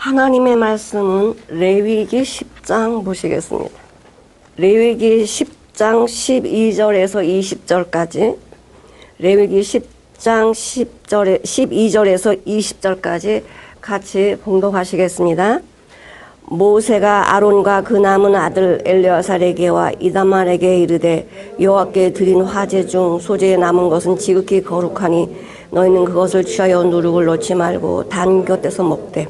하나님의 말씀은 레위기 10장 보시겠습니다. 레위기 10장 12절에서 20절까지, 레위기 10장 12절에서 20절까지 같이 봉독하시겠습니다. 모세가 아론과 그 남은 아들 엘르아살에게와 이다말에게 이르되 여호와께 드린 화제 중 소재에 남은 것은 지극히 거룩하니 너희는 그것을 취하여 누룩을 넣지 말고 단 곁에서 먹되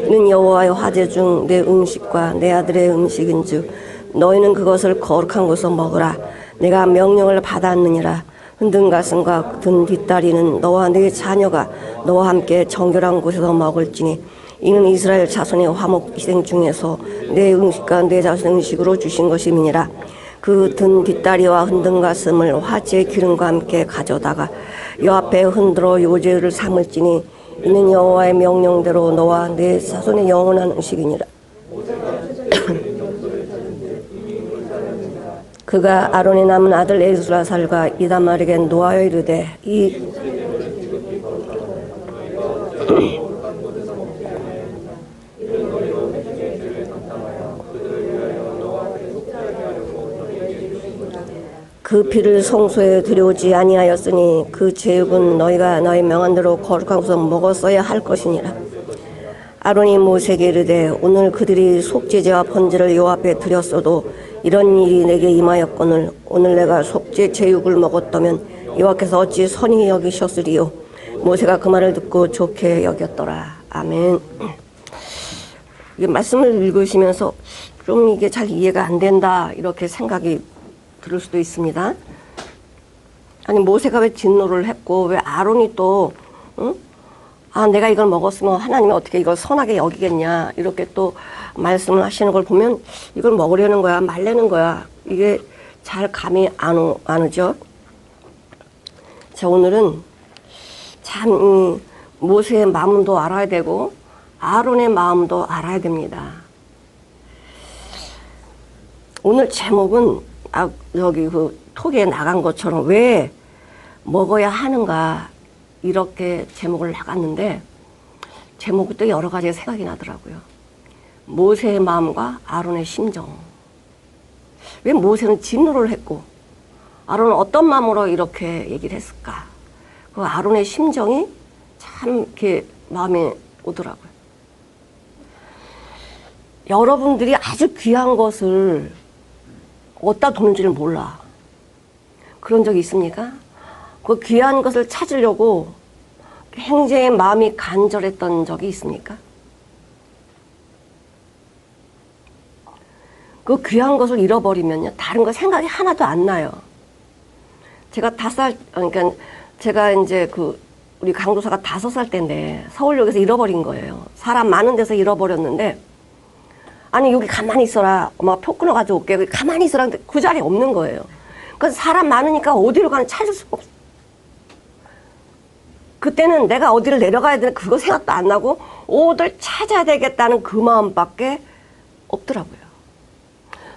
이는 여호와의 화제 중 내 음식과 내 아들의 음식인즉 너희는 그것을 거룩한 곳에서 먹으라. 내가 명령을 받았느니라. 흔든 가슴과 든 뒷다리는 너와 네 자녀가 너와 함께 정결한 곳에서 먹을지니 이는 이스라엘 자손의 화목 희생 중에서 내 음식과 내 자손의 음식으로 주신 것임이니라. 그 든 뒷다리와 흔든 가슴을 화제의 기름과 함께 가져다가 여 앞에 흔들어 요제를 삼을지니 이는 여호와의 명령대로 너와 내 자손의 영원한 음식이니라. 그가 아론의 남은 아들 엘르아살과 이다말에게 노하여 이르되 그 피를 성소에 들여오지 아니하였으니 그 제육은 너희가 너희 명한대로 거룩한 곳에서 먹었어야 할 것이니라. 아론이 모세에게 이르되 오늘 그들이 속죄제와 번제를 여호와 앞에 드렸어도 이런 일이 내게 임하였거늘 오늘 내가 속죄 제육을 먹었다면 여호와께서 어찌 선히 여기셨으리요. 모세가 그 말을 듣고 좋게 여겼더라. 아멘. 이 말씀을 읽으시면서 좀 이게 잘 이해가 안 된다 이렇게 생각이 들을 수도 있습니다. 아니 모세가 왜 진노를 했고 왜 아론이 또 내가 이걸 먹었으면 하나님이 어떻게 이걸 선하게 여기겠냐 이렇게 또 말씀을 하시는 걸 보면 이걸 먹으려는 거야 말려는 거야 이게 잘 감이 안 오죠. 자, 오늘은 참 모세의 마음도 알아야 되고 아론의 마음도 알아야 됩니다. 오늘 제목은 여기 그 톡에 나간 것처럼 왜 먹어야 하는가 이렇게 제목을 나갔는데 제목이 또 여러 가지 생각이 나더라고요. 모세의 마음과 아론의 심정. 왜 모세는 진노를 했고 아론은 어떤 마음으로 이렇게 얘기를 했을까? 그 아론의 심정이 참 이렇게 마음에 오더라고요. 여러분들이 아주 귀한 것을 어디다 두는지를 몰라. 그런 적이 있습니까? 그 귀한 것을 찾으려고 굉장히 마음이 간절했던 적이 있습니까? 그 귀한 것을 잃어버리면요, 다른 거 생각이 하나도 안 나요. 제가 그러니까 제가 이제 우리 강도사가 5살 때인데 서울역에서 잃어버린 거예요. 사람 많은 데서 잃어버렸는데 아니 여기 가만히 있어라. 엄마가 표 끊어 가져올게. 가만히 있어라. 근데 그 자리에 없는 거예요. 그래서 사람 많으니까 어디로 가는 찾을 수가 없어. 그때는 내가 어디를 내려가야 되나 그거 생각도 안 나고 어딜 찾아야 되겠다는 그 마음밖에 없더라고요.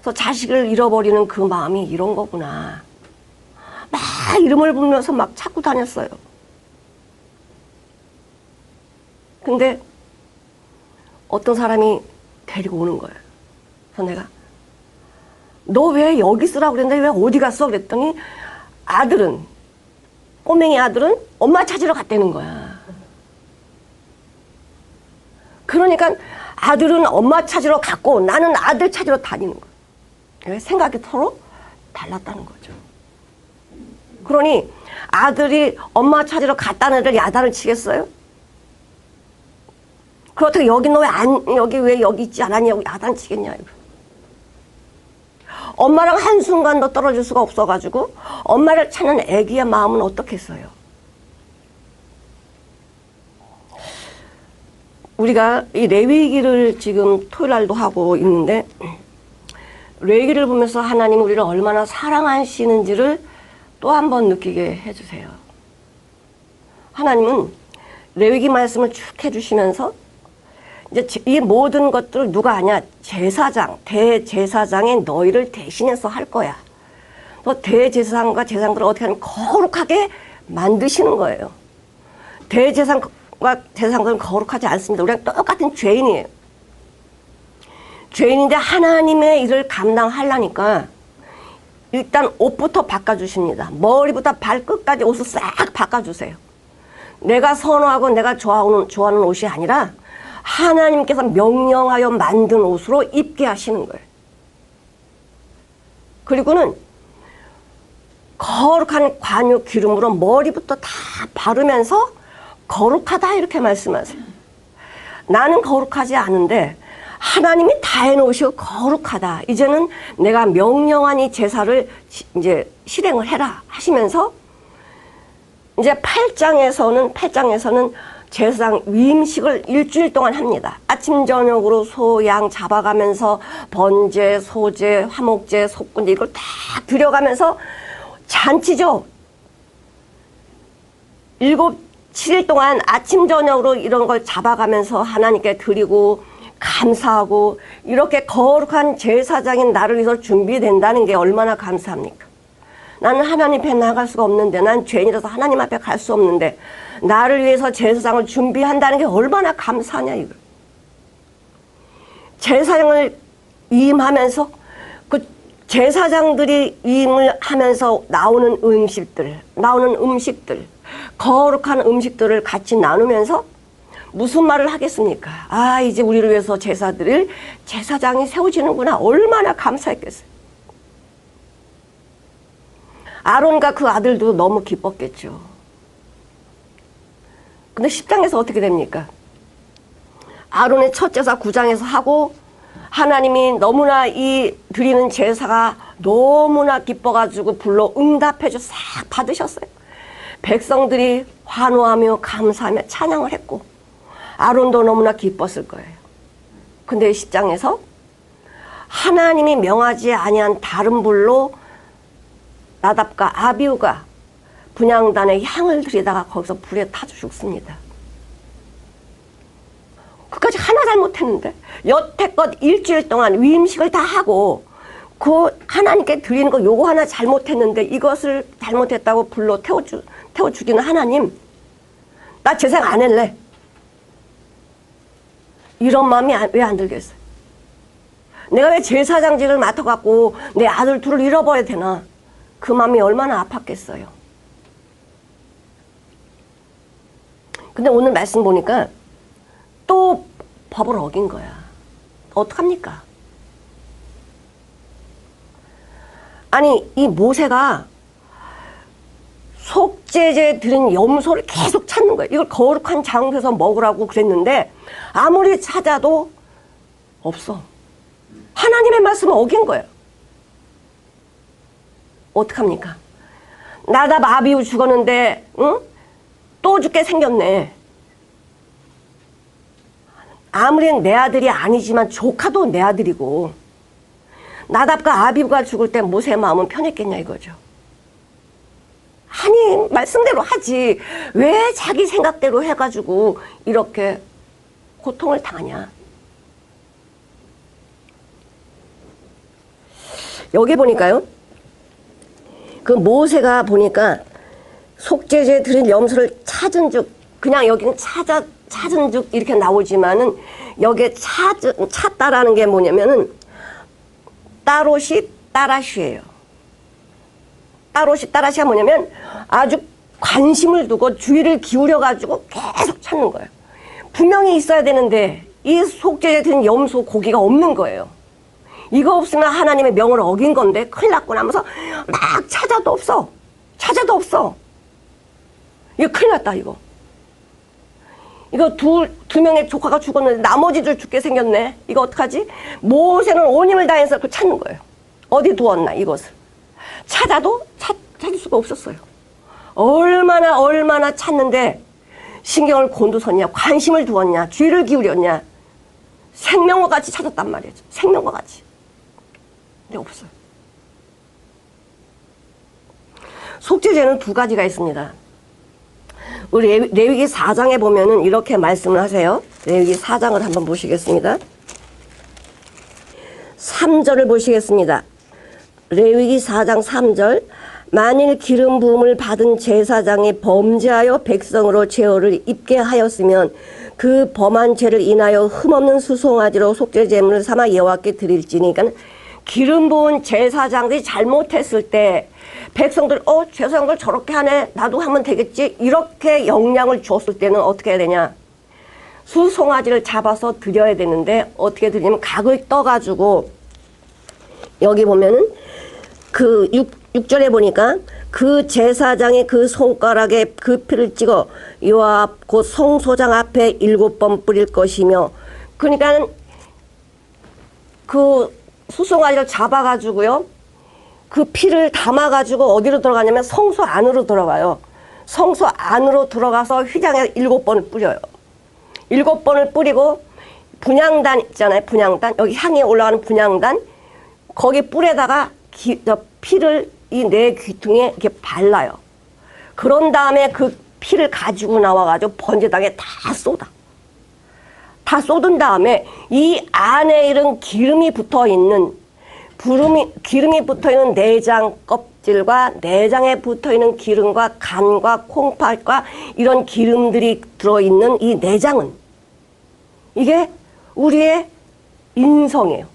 그래서 자식을 잃어버리는 그 마음이 이런 거구나. 막 이름을 부르면서 막 찾고 다녔어요. 근데 어떤 사람이 데리고 오는 거예요. 그래서 내가 너 왜 여기 쓰라고 그랬는데 왜 어디 갔어? 그랬더니 꼬맹이 아들은 엄마 찾으러 갔다는 거야. 그러니까 아들은 엄마 찾으러 갔고 나는 아들 찾으러 다니는 거야. 생각이 서로 달랐다는 거죠. 그러니 아들이 엄마 찾으러 갔다는 애들 야단을 치겠어요? 그렇다고 여기 너 왜 여기 있지 않았냐고 야단 치겠냐 이거. 엄마랑 한순간도 떨어질 수가 없어가지고 엄마를 찾는 애기의 마음은 어떻겠어요? 우리가 이 레위기를 지금 토요일날도 하고 있는데 레위기를 보면서 하나님 우리를 얼마나 사랑하시는지를 또 한 번 느끼게 해주세요. 하나님은 레위기 말씀을 쭉 해주시면서 이제 이 모든 것들을 누가 하냐? 대제사장이 너희를 대신해서 할 거야. 또 대제사장과 제사장들을 어떻게 하면 거룩하게 만드시는 거예요. 대제사장 나답과 제사장들은 거룩하지 않습니다. 우리랑 똑같은 죄인이에요. 죄인인데 하나님의 일을 감당하려니까 일단 옷부터 바꿔주십니다. 머리부터 발끝까지 옷을 싹 바꿔주세요. 내가 선호하고 내가 좋아하는 옷이 아니라 하나님께서 명령하여 만든 옷으로 입게 하시는 거예요. 그리고는 거룩한 관유 기름으로 머리부터 다 바르면서 거룩하다 이렇게 말씀하세요. 나는 거룩하지 않은데 하나님이 다 해놓으시고 거룩하다. 이제는 내가 명령한 이 제사를 이제 실행을 해라 하시면서 이제 8장에서는 제사장 위임식을 일주일 동안 합니다. 아침 저녁으로 소, 양 잡아가면서 번제, 소제, 화목제, 속건제 이걸 다 드려가면서 잔치죠. 7일 동안 아침 저녁으로 이런 걸 잡아가면서 하나님께 드리고 감사하고 이렇게 거룩한 제사장인 나를 위해서 준비된다는 게 얼마나 감사합니까? 나는 하나님 앞에 나갈 수가 없는데, 난 죄인이라서 하나님 앞에 갈 수 없는데 나를 위해서 제사장을 준비한다는 게 얼마나 감사하냐 이거. 제사장을 위임하면서 그 제사장들이 위임을 하면서 나오는 음식들 거룩한 음식들을 같이 나누면서 무슨 말을 하겠습니까? 아, 이제 우리를 위해서 제사장이 세워지는구나. 얼마나 감사했겠어요. 아론과 그 아들도 너무 기뻤겠죠. 근데 10장에서 어떻게 됩니까? 아론의 첫 제사 9장에서 하고 하나님이 너무나 이 드리는 제사가 너무나 기뻐가지고 불러 응답해줘 싹 받으셨어요. 백성들이 환호하며 감사하며 찬양을 했고 아론도 너무나 기뻤을 거예요. 근데 10장에서 하나님이 명하지 아니한 다른 불로 나답과 아비후가 분향단에 향을 들이다가 거기서 불에 타져 죽습니다. 그까지 하나 잘못했는데 여태껏 일주일 동안 위임식을 다 하고 그 하나님께 드리는 거 요거 하나 잘못했는데 이것을 잘못했다고 불로 태워 죽이는 하나님, 나 제사장 안 할래. 이런 마음이 왜 안 들겠어요? 내가 왜 제사장직을 맡아갖고 내 아들 둘을 잃어버려야 되나? 그 마음이 얼마나 아팠겠어요. 근데 오늘 말씀 보니까 또 법을 어긴 거야. 어떡합니까? 아니, 이 모세가 속죄제 드린 염소를 계속 찾는 거예요. 이걸 거룩한 장소에서 먹으라고 그랬는데 아무리 찾아도 없어. 하나님의 말씀을 어긴 거예요. 어떡합니까? 나답 아비후 죽었는데 응? 또 죽게 생겼네. 아무리 내 아들이 아니지만 조카도 내 아들이고 나답과 아비후가 죽을 때 모세의 마음은 편했겠냐 이거죠. 아니 말씀대로 하지 왜 자기 생각대로 해가지고 이렇게 고통을 당하냐. 여기 보니까요, 그 모세가 보니까 속죄제 드린 염소를 찾은 즉, 그냥 여기는 찾은 즉 이렇게 나오지만은 여기에 찾다라는 게 뭐냐면은 따롯이 따라시예요. 따롯이 따라시가 뭐냐면 아주 관심을 두고 주의를 기울여 가지고 계속 찾는 거예요. 분명히 있어야 되는데 이 속죄제 드린 염소 고기가 없는 거예요. 이거 없으면 하나님의 명을 어긴 건데 큰일 났구나 하면서 막 찾아도 없어. 이거 큰일 났다 이거. 이거 두 명의 조카가 죽었는데 나머지들 죽게 생겼네. 이거 어떡하지? 모세는 온 힘을 다해서 그걸 찾는 거예요. 어디 두었나 이것을. 찾아도 찾을 수가 없었어요. 얼마나 찾는데 신경을 곤두섰냐, 관심을 두었냐, 주의를 기울였냐. 생명과 같이 찾았단 말이죠. 생명과 같이. 근데 없어요. 속죄제는 두 가지가 있습니다. 우리 레위기 4장에 보면은 이렇게 말씀을 하세요. 레위기 4장을 한번 보시겠습니다. 3절을 보시겠습니다. 레위기 4장 3절. 만일 기름 부음을 받은 제사장이 범죄하여 백성으로 죄를 입게 하였으면 그 범한 죄를 인하여 흠없는 수송아지로 속죄 제물을 삼아 여호와께 드릴지니. 그러니까 기름 부은 제사장들이 잘못했을 때 백성들 제사장들 저렇게 하네, 나도 하면 되겠지, 이렇게 영향을 줬을 때는 어떻게 해야 되냐, 수송아지를 잡아서 드려야 되는데 어떻게 드리냐면 각을 떠가지고, 여기 보면은 그 6절에 보니까 그 제사장이 그 손가락에 그 피를 찍어 여호와 앞 곧 성소장 앞에 7번 뿌릴 것이며. 그러니까 그 수송아지를 잡아가지고요, 그 피를 담아가지고 어디로 들어가냐면 성소 안으로 들어가요. 성소 안으로 들어가서 휘장에 7번을 뿌려요. 7번을 뿌리고 분향단 있잖아요. 분향단, 여기 향이 올라가는 분향단, 거기 뿔에다가 피를 이 네 귀퉁이에 이렇게 발라요. 그런 다음에 그 피를 가지고 나와가지고 번제당에 다 쏟아. 다 쏟은 다음에 이 안에 이런 기름이 붙어 있는, 기름이 붙어 있는 내장 껍질과 내장에 붙어 있는 기름과 간과 콩팥과 이런 기름들이 들어 있는 이 내장은, 이게 우리의 인성이에요.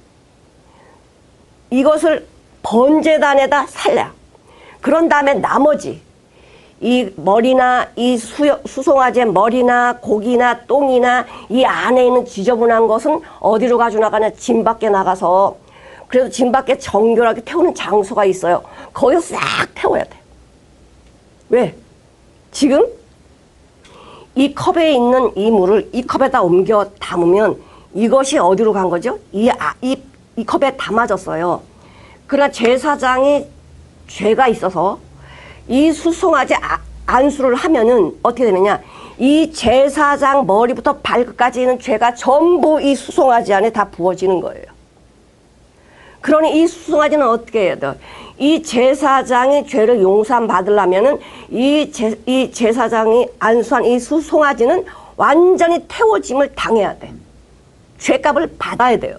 이것을 번제단에다 살려. 그런 다음에 나머지 이 머리나 이 수송아지의 머리나 고기나 똥이나 이 안에 있는 지저분한 것은 어디로 가지고 나가냐, 진 밖에 나가서, 그래서 진 밖에 정결하게 태우는 장소가 있어요. 거기서 싹 태워야 돼. 왜? 지금 이 컵에 있는 이 물을 이 컵에다 옮겨 담으면 이것이 어디로 간 거죠? 이 컵에 담아졌어요. 그러나 제사장이 죄가 있어서 이 수송아지 안수를 하면은 어떻게 되느냐, 이 제사장 머리부터 발끝까지 있는 죄가 전부 이 수송아지 안에 다 부어지는 거예요. 그러니 이 수송아지는 어떻게 해야 돼? 이 제사장이 죄를 용서함 받으려면은 이 제사장이 안수한 이 수송아지는 완전히 태워짐을 당해야 돼. 죄값을 받아야 돼요.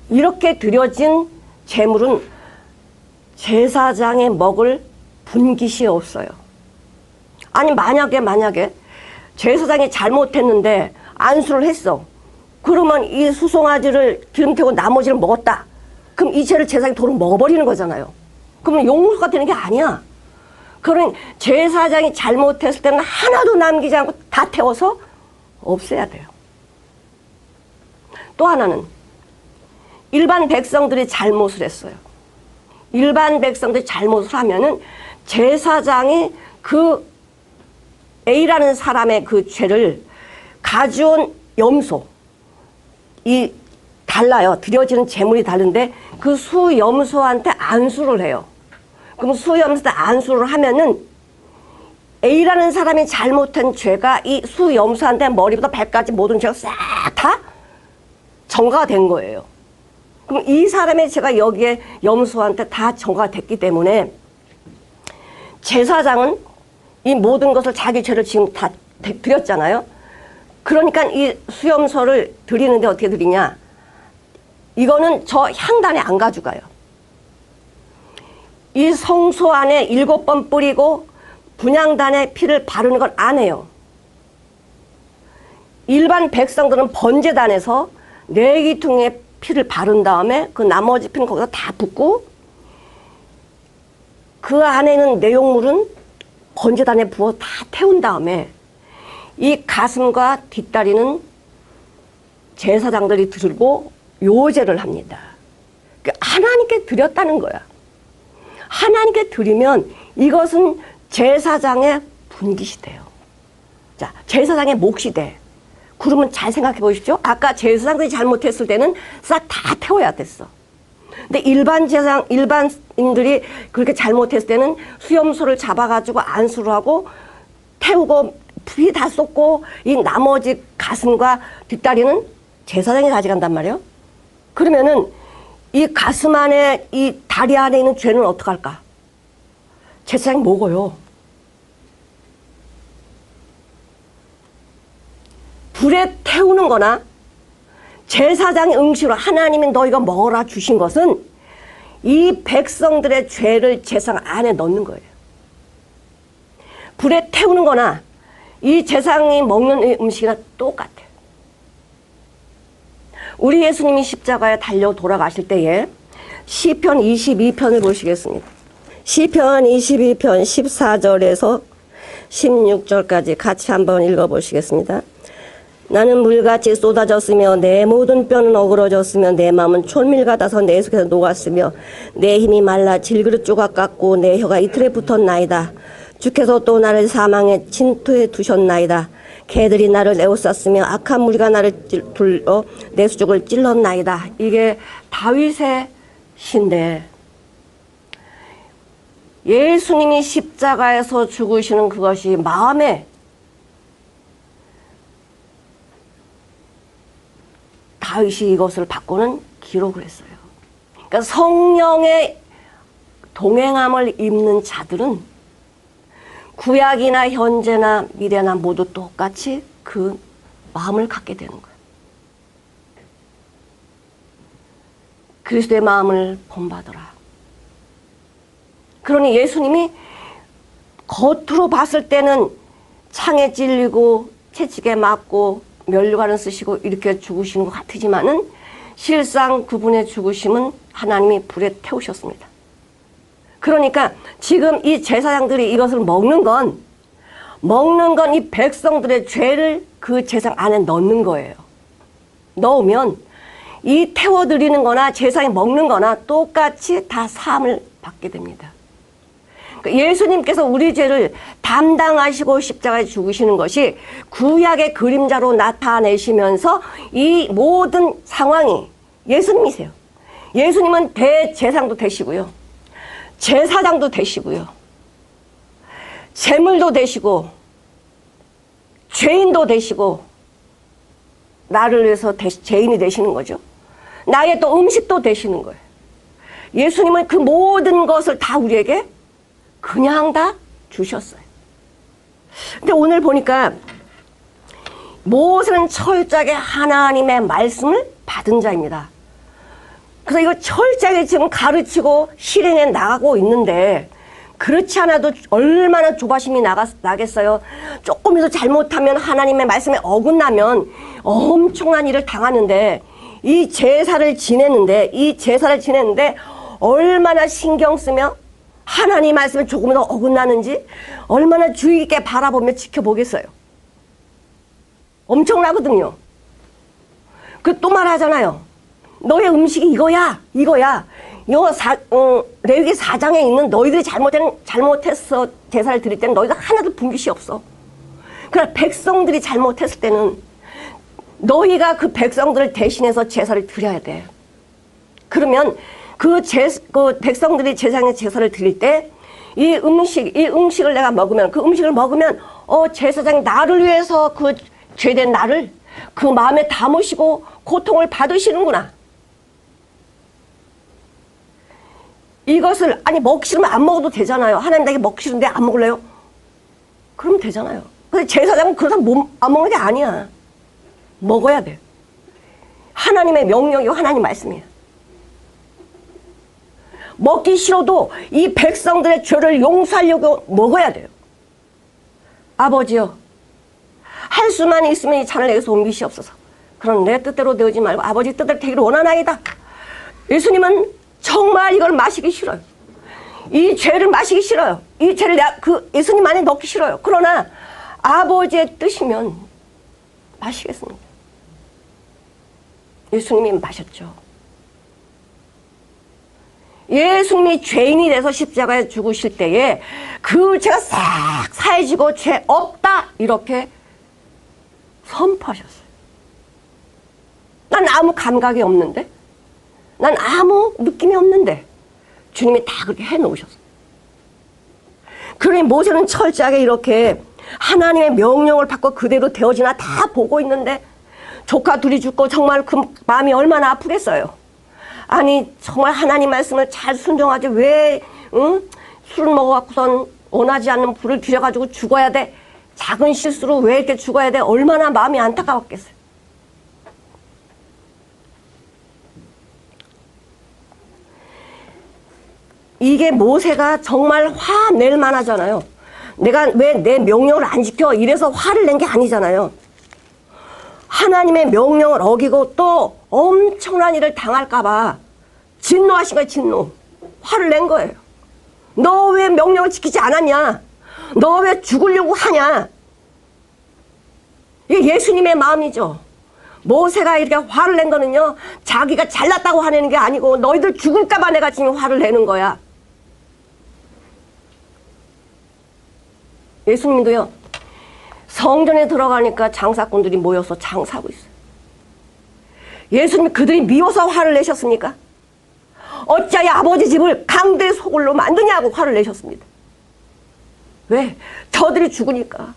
이렇게 드려진 제물은 제사장이 먹을 분깃이 없어요. 아니 만약에 제사장이 잘못했는데 안수를 했어. 그러면 이 수송아지를 기름 태우고 나머지를 먹었다. 그럼 이 죄를 제사장이 도로 먹어버리는 거잖아요. 그러면 용서가 되는 게 아니야. 그러니 제사장이 잘못했을 때는 하나도 남기지 않고 다 태워서 없애야 돼요. 또 하나는 일반 백성들이 잘못을 했어요. 일반 백성들이 잘못을 하면은 제사장이 그 A라는 사람의 그 죄를 가져온 염소, 이 달라요. 드려지는 제물이 다른데 그 수염소한테 안수를 해요. 그럼 수염소한테 안수를 하면은 A라는 사람이 잘못한 죄가 이 수염소한테 머리부터 발까지 모든 죄가 싹 다 전가가 된 거예요. 그럼 이 사람의 죄가 여기에 염소한테 다 전가가 됐기 때문에 제사장은 이 모든 것을 자기 죄를 지금 다 드렸잖아요. 그러니까 이 수염소를 드리는데 어떻게 드리냐, 이거는 저 향단에 안 가져가요. 이 성소 안에 7번 뿌리고 분향단에 피를 바르는 걸 안 해요. 일반 백성들은 번제단에서 내기퉁에 피를 바른 다음에 그 나머지 피는 거기서 다 붓고 그 안에 있는 내용물은 번제단에 부어 다 태운 다음에 이 가슴과 뒷다리는 제사장들이 들고 요제를 합니다. 하나님께 드렸다는 거야. 하나님께 드리면 이것은 제사장의 분깃이 돼요. 자, 제사장의 몫이 돼. 그러면 잘 생각해 보십시오. 아까 제사장들이 잘못했을 때는 싹 다 태워야 됐어. 근데 일반인들이 그렇게 잘못했을 때는 수염소를 잡아가지고 안수를 하고 태우고 피 다 쏟고 이 나머지 가슴과 뒷다리는 제사장이 가져간단 말이에요. 그러면은 이 가슴 안에 이 다리 안에 있는 죄는 어떡할까? 제사장이 먹어요. 불에 태우는 거나 제사장의 응시로 하나님이 너 이거 먹어라 주신 것은 이 백성들의 죄를 제상 안에 넣는 거예요. 불에 태우는 거나 이 제사장이 먹는 음식이나 똑같아요. 우리 예수님이 십자가에 달려 돌아가실 때에 시편 22편을 보시겠습니다. 시편 22편 14절에서 16절까지 같이 한번 읽어보시겠습니다. 나는 물같이 쏟아졌으며 내 모든 뼈는 어그러졌으며 내 마음은 촐밀 같아서 내 속에서 녹았으며 내 힘이 말라 질그릇 조각 같고 내 혀가 이틀에 붙었나이다. 주께서 또 나를 사망의 진토에 두셨나이다. 개들이 나를 에워쌌으며 악한 무리가 나를 둘러 내 수족을 찔렀나이다. 이게 다윗의 시인데 예수님이 십자가에서 죽으시는 그것이 마음에 다윗이 이것을 받고는 기록을 했어요. 그러니까 성령의 동행함을 입는 자들은 구약이나 현재나 미래나 모두 똑같이 그 마음을 갖게 되는 거예요. 그리스도의 마음을 본받아라. 그러니 예수님이 겉으로 봤을 때는 창에 찔리고 채찍에 맞고 면류관을 쓰시고 이렇게 죽으시는 것 같으지만은 실상 그분의 죽으심은 하나님이 불에 태우셨습니다. 그러니까 지금 이 제사장들이 이것을 먹는 건 이 백성들의 죄를 그 제사 안에 넣는 거예요. 넣으면 이 태워드리는 거나 제사에 먹는 거나 똑같이 다 사함을 받게 됩니다. 예수님께서 우리 죄를 담당하시고 십자가에 죽으시는 것이 구약의 그림자로 나타내시면서 이 모든 상황이 예수님이세요. 예수님은 대제사장도 되시고요. 제사장도 되시고요. 제물도 되시고 죄인도 되시고 나를 위해서 죄인이 되시는 거죠. 나의 또 음식도 되시는 거예요. 예수님은 그 모든 것을 다 우리에게 그냥 다 주셨어요. 근데 오늘 보니까 모세는 철저하게 하나님의 말씀을 받은 자입니다. 그래서 이거 철저하게 지금 가르치고 실행해 나가고 있는데 그렇지 않아도 얼마나 조바심이 나겠어요. 조금이라도 잘못하면 하나님의 말씀에 어긋나면 엄청난 일을 당하는데 이 제사를 지내는데 얼마나 신경 쓰며 하나님 말씀에 조금이라도 어긋나는지 얼마나 주의 깊게 바라보며 지켜보겠어요. 엄청나거든요. 그 또 말하잖아요. 너의 음식이 이거야. 레위기 4장에 있는 너희들이 잘못해서 제사를 드릴 때는 너희가 하나도 분깃이 없어. 그러나 백성들이 잘못했을 때는 너희가 그 백성들을 대신해서 제사를 드려야 돼. 그러면 그 백성들이 제사장의 제사를 드릴 때 이 음식을 내가 먹으면 제사장이 나를 위해서 그 죄된 나를 그 마음에 담으시고 고통을 받으시는구나. 이것을 먹기 싫으면 안 먹어도 되잖아요. 하나님 나에게 먹기 싫은데 안 먹을래요? 그러면 되잖아요. 근데 제사장은 그래서 안 먹는 게 아니야. 먹어야 돼. 하나님의 명령이고 하나님 말씀이야. 먹기 싫어도 이 백성들의 죄를 용서하려고 먹어야 돼요. 아버지요, 할 수만 있으면 이 잔을 내게서 옮기시옵소서. 그럼 내 뜻대로 되지 말고 아버지 뜻대로 되기를 원하나이다. 예수님은 정말 이걸 마시기 싫어요. 이 죄를 마시기 싫어요. 이 죄를 예수님 안에 넣기 싫어요. 그러나 아버지의 뜻이면 마시겠습니다. 예수님이 마셨죠. 예수님이 죄인이 돼서 십자가에 죽으실 때에 그 죄가 싹 사해지고 죄 없다 이렇게 선포하셨어요. 난 아무 감각이 없는데, 난 아무 느낌이 없는데 주님이 다 그렇게 해놓으셨어요. 그러니 모세는 철저하게 이렇게 하나님의 명령을 받고 그대로 되어지나 다 보고 있는데 조카 둘이 죽고 정말 그 마음이 얼마나 아프겠어요. 아니 정말 하나님 말씀을 잘 순종하지 왜 술을 먹어갖고선 원하지 않는 불을 들여가지고 죽어야 돼. 작은 실수로 왜 이렇게 죽어야 돼. 얼마나 마음이 안타까웠겠어요. 이게 모세가 정말 화낼 만하잖아요. 내가 왜 내 명령을 안 지켜? 이래서 화를 낸 게 아니잖아요. 하나님의 명령을 어기고 또 엄청난 일을 당할까봐 진노하신 거예요, 진노. 화를 낸 거예요. 너 왜 명령을 지키지 않았냐? 너 왜 죽으려고 하냐? 이게 예수님의 마음이죠. 모세가 이렇게 화를 낸 거는요, 자기가 잘났다고 화내는 게 아니고 너희들 죽을까봐 내가 지금 화를 내는 거야. 예수님도요, 성전에 들어가니까 장사꾼들이 모여서 장사하고 있어요. 예수님이 그들이 미워서 화를 내셨습니까? 어찌하여 아버지 집을 강대 소굴로 만드냐고 화를 내셨습니다. 왜? 저들이 죽으니까.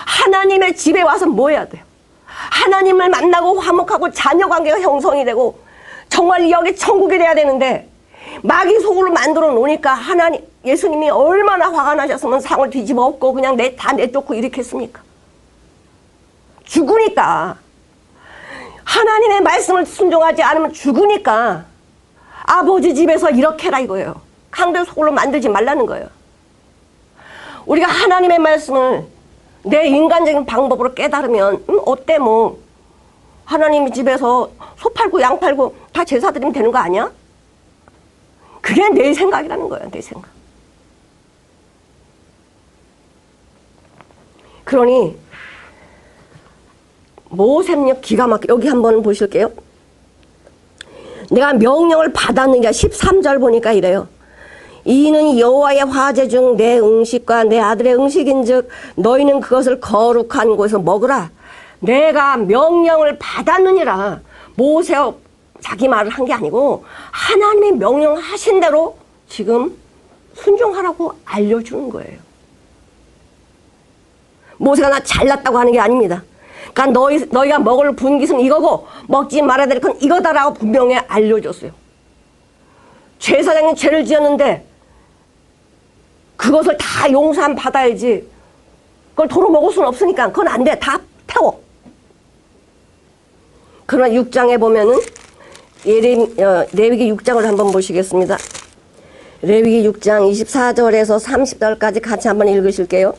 하나님의 집에 와서 뭐 해야 돼요? 하나님을 만나고 화목하고 자녀관계가 형성이 되고 정말 여기 천국이 돼야 되는데 마귀 소굴로 만들어 놓으니까 하나님, 예수님이 얼마나 화가 나셨으면 상을 뒤집어 엎고 그냥 다 내쫓고 이렇게 했습니까? 죽으니까. 하나님의 말씀을 순종하지 않으면 죽으니까 아버지 집에서 이렇게 해라 이거예요. 강대 소굴로 만들지 말라는 거예요. 우리가 하나님의 말씀을 내 인간적인 방법으로 깨달으면 어때 뭐 하나님 집에서 소 팔고 양 팔고 다 제사 드리면 되는 거 아니야? 그게 내 생각이라는 거예요. 내 생각. 그러니 모셈력 기가 막혀. 여기 한번 보실게요. 내가 명령을 받았느냐 13절 보니까 이래요. 이는 여호와의 화제 중 내 음식과 내 아들의 음식인즉 너희는 그것을 거룩한 곳에서 먹으라. 내가 명령을 받았느니라. 모세가 자기 말을 한 게 아니고 하나님의 명령하신 대로 지금 순종하라고 알려주는 거예요. 모세가 나 잘났다고 하는 게 아닙니다. 그러니까 너희가 먹을 분깃은 이거고 먹지 말아야 될 건 이거다라고 분명히 알려줬어요. 제사장이 죄를 지었는데 그것을 다 용서함 받아야지. 그걸 도로 먹을 수는 없으니까 그건 안 돼. 다 태워. 그러나 6장에 보면은 레위기 6장을 한번 보시겠습니다. 레위기 6장 24절에서 30절까지 같이 한번 읽으실게요.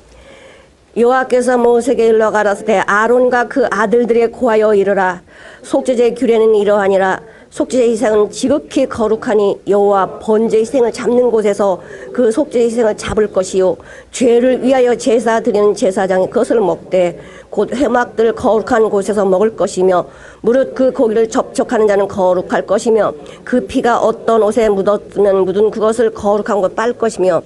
여호와께서 모세에게 일러 가라사대 아론과 그 아들들에 고하여 이르라. 속죄제의 규례는 이러하니라. 속죄 희생은 지극히 거룩하니 여호와 번제 희생을 잡는 곳에서 그 속죄 희생을 잡을 것이요 죄를 위하여 제사 드리는 제사장이 그것을 먹되 곧 회막들 거룩한 곳에서 먹을 것이며 무릇 그 고기를 접촉하는 자는 거룩할 것이며 그 피가 어떤 옷에 묻었으면 묻은 그것을 거룩한 곳 빨 것이며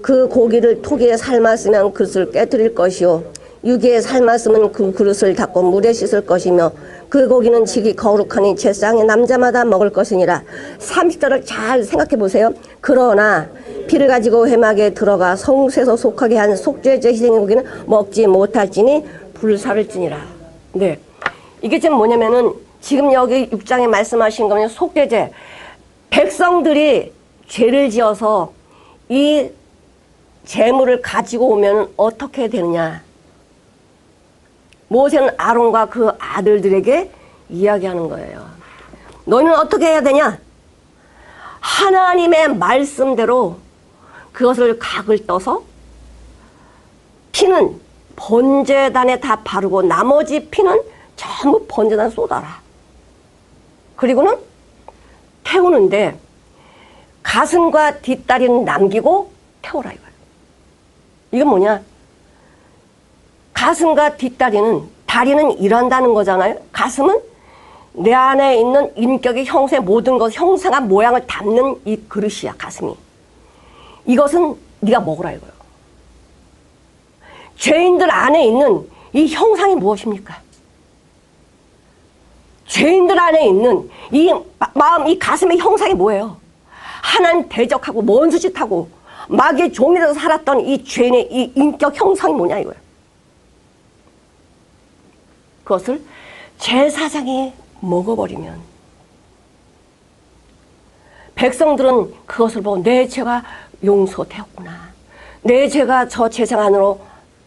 그 고기를 토기에 삶았으면 그릇을 깨뜨릴 것이요 유기에 삶았으면 그 그릇을 닦고 물에 씻을 것이며 그 고기는 지기 거룩하니 제사장의 남자마다 먹을 것이니라. 30절을 잘 생각해 보세요. 그러나 피를 가지고 회막에 들어가 성소에서 속하게 한 속죄제 희생의 고기는 먹지 못할지니 불사를지니라. 네, 이게 지금 뭐냐면은 지금 여기 6장에 말씀하신 거는 속죄제, 백성들이 죄를 지어서 이 재물을 가지고 오면 어떻게 되느냐. 모세는 아론과 그 아들들에게 이야기하는 거예요. 너희는 어떻게 해야 되냐? 하나님의 말씀대로 그것을 각을 떠서 피는 번제단에 다 바르고 나머지 피는 전부 번제단에 쏟아라. 그리고는 태우는데 가슴과 뒷다리는 남기고 태워라 이거예요. 이건 뭐냐? 가슴과 뒷다리는, 다리는 일한다는 거잖아요. 가슴은 내 안에 있는 인격의 형세 모든 것, 형상한 모양을 담는 이 그릇이야, 가슴이. 이것은 네가 먹으라 이거예요. 죄인들 안에 있는 이 형상이 무엇입니까? 죄인들 안에 있는 이 마음, 이 가슴의 형상이 뭐예요? 하나님 대적하고 먼수짓하고 마귀의 종이라서 살았던 이 죄인의 이 인격 형상이 뭐냐 이거예요. 그것을 제사장이 먹어버리면 백성들은 그것을 보고 내 죄가 용서되었구나. 내 죄가 저 제상 안으로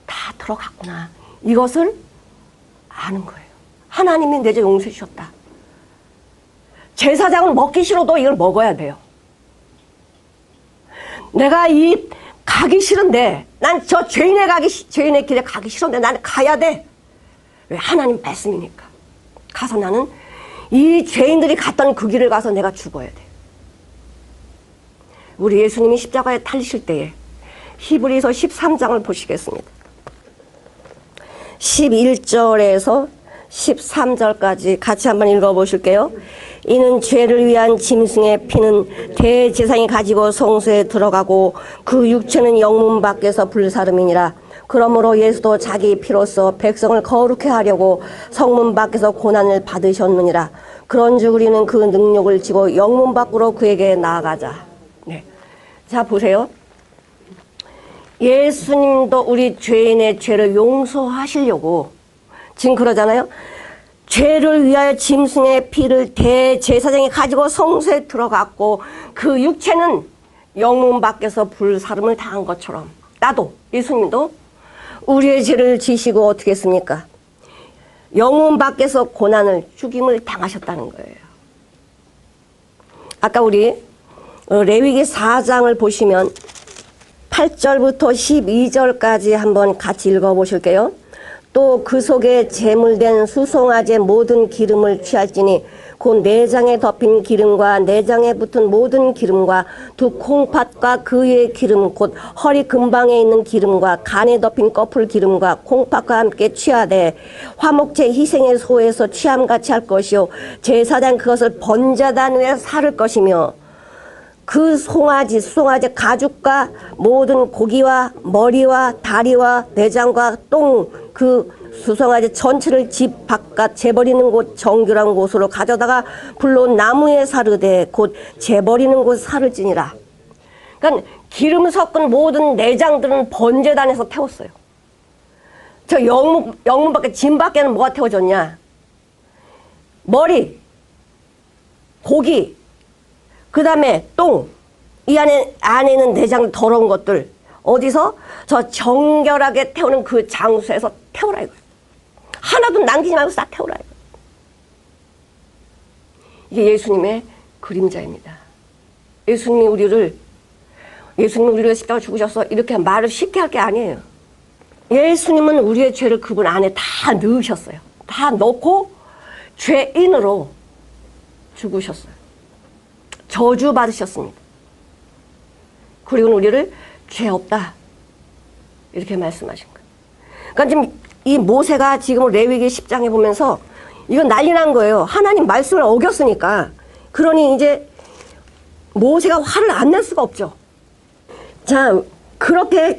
다 들어갔구나. 이것을 아는 거예요. 하나님이 내 죄 용서해 주셨다. 제사장은 먹기 싫어도 이걸 먹어야 돼요. 내가 이 가기 싫은데, 난 저 죄인의 길에 가기 싫은데 나는 가야 돼. 왜? 하나님 말씀이니까. 가서 나는 이 죄인들이 갔던 그 길을 가서 내가 죽어야 돼. 우리 예수님이 십자가에 달리실 때에 히브리서 13장을 보시겠습니다. 11절에서 13절까지 같이 한번 읽어보실게요. 이는 죄를 위한 짐승의 피는 대제사장이 가지고 성소에 들어가고 그 육체는 영문 밖에서 불사름이니라. 그러므로 예수도 자기 피로써 백성을 거룩해 하려고 성문 밖에서 고난을 받으셨느니라. 그런즉 우리는 그 능력을 지고 영문 밖으로 그에게 나아가자. 네. 자, 보세요. 예수님도 우리 죄인의 죄를 용서하시려고 지금 그러잖아요. 죄를 위하여 짐승의 피를 대제사장이 가지고 성소에 들어갔고 그 육체는 영문 밖에서 불사름을 당한 것처럼 나도, 예수님도 우리의 죄를 지시고 어떻게 했습니까? 영문 밖에서 고난을, 죽임을 당하셨다는 거예요. 아까 우리 레위기 4장을 보시면 8절부터 12절까지 한번 같이 읽어보실게요. 또 그 속에 제물된 수송아지의 모든 기름을 취할지니 곧 내장에 덮인 기름과 내장에 붙은 모든 기름과 두 콩팥과 그 위의 기름 곧 허리 근방에 있는 기름과 간에 덮인 꺼풀 기름과 콩팥과 함께 취하되 화목제 희생의 소에서 취함같이 할 것이요 제사장 그것을 번제단 위에 살을 것이며 그 송아지, 수송아지 가죽과 모든 고기와 머리와 다리와 내장과 똥, 그 수송아지 전체를 집 바깥 재버리는 곳 정결한 곳으로 가져다가 불로 나무에 사르되 곧 재버리는 곳 사를 지니라. 그러니까 기름 섞은 모든 내장들은 번제단에서 태웠어요. 저 영문 밖에, 짐 밖에는 뭐가 태워졌냐? 머리, 고기, 그 다음에 똥, 이 안에는 내장 더러운 것들, 어디서? 저 정결하게 태우는 그 장소에서 태우라 이거예요. 하나도 남기지 말고 싹 태우라 이거예요. 이게 예수님의 그림자입니다. 예수님이 우리를 십자가 죽으셔서 이렇게 말을 쉽게 할 게 아니에요. 예수님은 우리의 죄를 그분 안에 다 넣으셨어요. 다 넣고 죄인으로 죽으셨어요. 저주 받으셨습니다. 그리고 우리를 죄 없다 이렇게 말씀하신 거예요. 그러니까 지금 이 모세가 지금 레위기 10장에 보면서 이건 난리 난 거예요. 하나님 말씀을 어겼으니까. 그러니 이제 모세가 화를 안 낼 수가 없죠. 자, 그렇게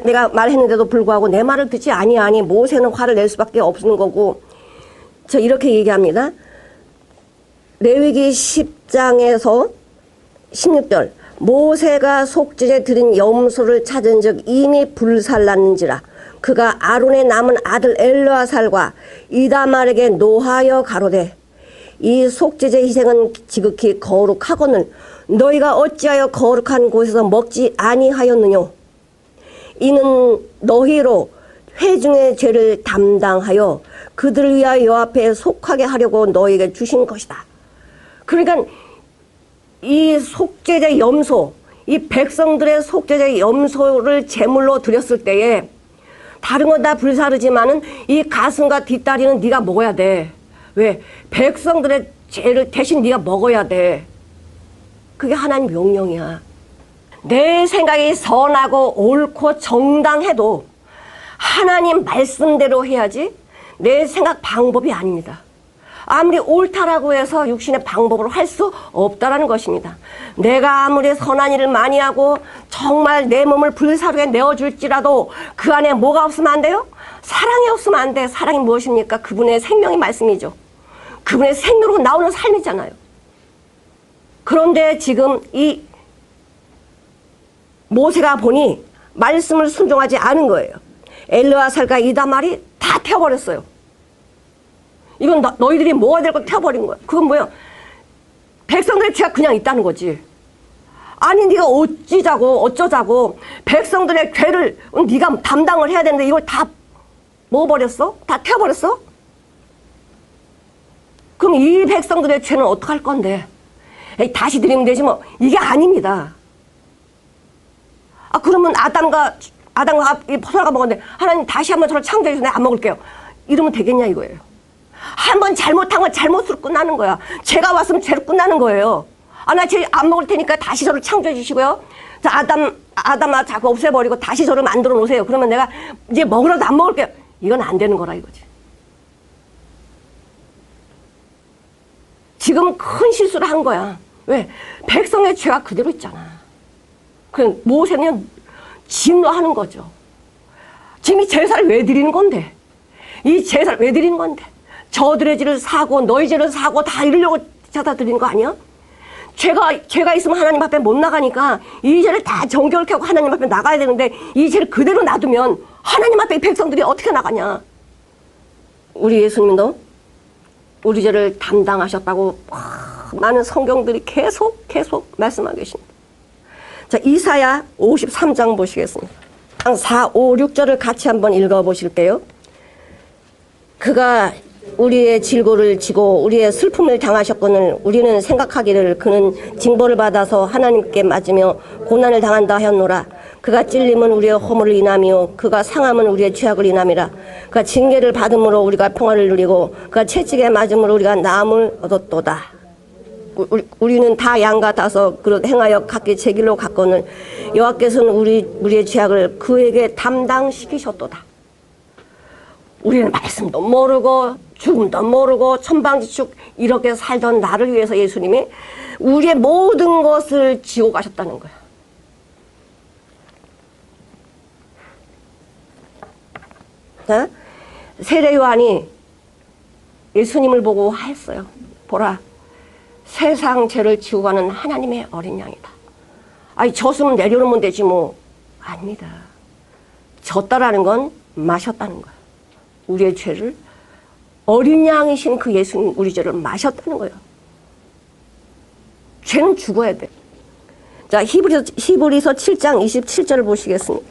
내가 말했는데도 불구하고 내 말을 듣지 아니 모세는 화를 낼 수밖에 없는 거고. 저 이렇게 얘기합니다. 레위기 10장에서 16절 모세가 속죄제 드린 염소를 찾은 적 이미 불살랐는지라 그가 아론의 남은 아들 엘르아살과 이다말에게 노하여 가로되 이 속죄제 희생은 지극히 거룩하거늘 너희가 어찌하여 거룩한 곳에서 먹지 아니하였느냐 이는 너희로 회중의 죄를 담당하여 그들을 위하여 여호와 앞에 속하게 하려고 너희에게 주신 것이다. 그러니까 이 속죄제 염소, 이 백성들의 속죄제 염소를 제물로 드렸을 때에 다른 건 다 불사르지만은 이 가슴과 뒷다리는 네가 먹어야 돼. 왜? 백성들의 죄를 대신 네가 먹어야 돼. 그게 하나님 명령이야. 내 생각이 선하고 옳고 정당해도 하나님 말씀대로 해야지 내 생각 방법이 아닙니다. 아무리 옳다라고 해서 육신의 방법으로 할 수 없다라는 것입니다. 내가 아무리 선한 일을 많이 하고 정말 내 몸을 불사르게 내어줄지라도 그 안에 뭐가 없으면 안 돼요? 사랑이 없으면 안 돼. 사랑이 무엇입니까? 그분의 생명이 말씀이죠. 그분의 생명으로 나오는 삶이잖아요. 그런데 지금 이 모세가 보니 말씀을 순종하지 않은 거예요. 엘르아살과 이다말이 다 태워버렸어요. 이건 너희들이 뭐가 될 거 태워버린 거야. 그건 뭐야? 백성들의 죄가 그냥 있다는 거지. 아니 네가 어쩌자고 백성들의 죄를 네가 담당을 해야 되는데 이걸 다 먹어버렸어? 다 태워버렸어? 그럼 이 백성들의 죄는 어떡할 건데? 에이, 다시 드리면 되지 뭐. 이게 아닙니다. 그러면 아담과 소라가 먹었는데 하나님 다시 한번 저를 창조해 주세요. 내가 안 먹을게요. 이러면 되겠냐 이거예요. 한번 잘못한 건 잘못으로 끝나는 거야. 죄가 왔으면 죄로 끝나는 거예요. 나 죄 안 먹을 테니까 다시 저를 창조해 주시고요. 자, 아담아 자꾸 없애버리고 다시 저를 만들어 놓으세요. 그러면 내가 이제 먹으라도 안 먹을게요. 이건 안 되는 거라 이거지. 지금 큰 실수를 한 거야. 왜? 백성의 죄가 그대로 있잖아. 그 모세는 진노하는 거죠. 지금 이 제사를 왜 드리는 건데? 이 제사를 왜 드리는 건데? 저들의 죄를 사고 너희 죄를 사고 다 이러려고 제사 드리는 거 아니야? 죄가 있으면 하나님 앞에 못 나가니까 이 죄를 다 정결케 하고 하나님 앞에 나가야 되는데 이 죄를 그대로 놔두면 하나님 앞에 이 백성들이 어떻게 나가냐? 우리 예수님도 우리 죄를 담당하셨다고 많은 성경들이 계속 말씀하고 계십니다. 자, 이사야 53장 보시겠습니다. 4, 5, 6절을 같이 한번 읽어보실게요. 그가 우리의 질고를 지고 우리의 슬픔을 당하셨거늘 우리는 생각하기를 그는 징벌을 받아서 하나님께 맞으며 고난을 당한다 하였노라. 그가 찔림은 우리의 허물을 인함이요 그가 상함은 우리의 죄악을 인함이라. 그가 징계를 받음으로 우리가 평화를 누리고 그가 채찍에 맞음으로 우리가 나음을 얻었도다. 우리는 다 양 같아서 그릇 행하여 각기 제 길로 갔거늘 여호와께서는 우리의 죄악을 그에게 담당시키셨도다. 우리는 말씀도 모르고 죽음도 모르고 천방지축 이렇게 살던 나를 위해서 예수님이 우리의 모든 것을 지고 가셨다는 거야. 자, 세례 요한이 예수님을 보고 하였어요. 보라, 세상 죄를 지고 가는 하나님의 어린 양이다. 아니 졌으면 내려놓으면 되지 뭐. 아닙니다. 졌다라는 건 마셨다는 거야. 우리의 죄를 어린 양이신 그 예수님 우리 죄를 마셨다는 거예요. 죄는 죽어야 돼. 자, 히브리서 7장 27절을 보시겠습니다.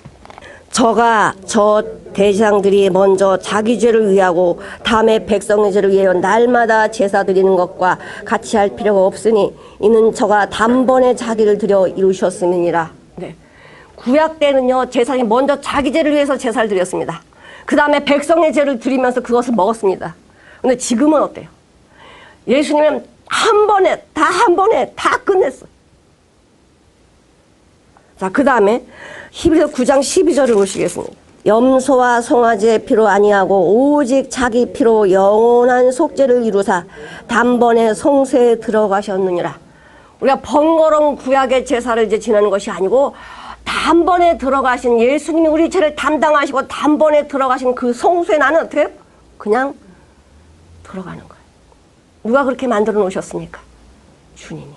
저 대장들이 먼저 자기 죄를 위하고 다음에 백성의 죄를 위하여 날마다 제사 드리는 것과 같이 할 필요가 없으니 이는 저가 단번에 자기를 드려 이루셨음이니라. 네. 구약 때는요 제사장이 먼저 자기 죄를 위해서 제사를 드렸습니다. 그 다음에 백성의 죄를 드리면서 그것을 먹었습니다. 근데 지금은 어때요? 예수님은 한 번에 다 끝냈어. 자, 그 다음에 히브리서 9장 12절을 보시겠습니다. 염소와 송아지의 피로 아니하고 오직 자기 피로 영원한 속죄를 이루사 단번에 성소에 들어가셨느니라. 우리가 번거로운 구약의 제사를 이제 지내는 것이 아니고 단번에 들어가신 예수님이 우리 죄를 담당하시고 단번에 들어가신 그 성소에 나는 어떻게 해요? 그냥 들어가는 거예요. 누가 그렇게 만들어 놓으셨습니까? 주님이.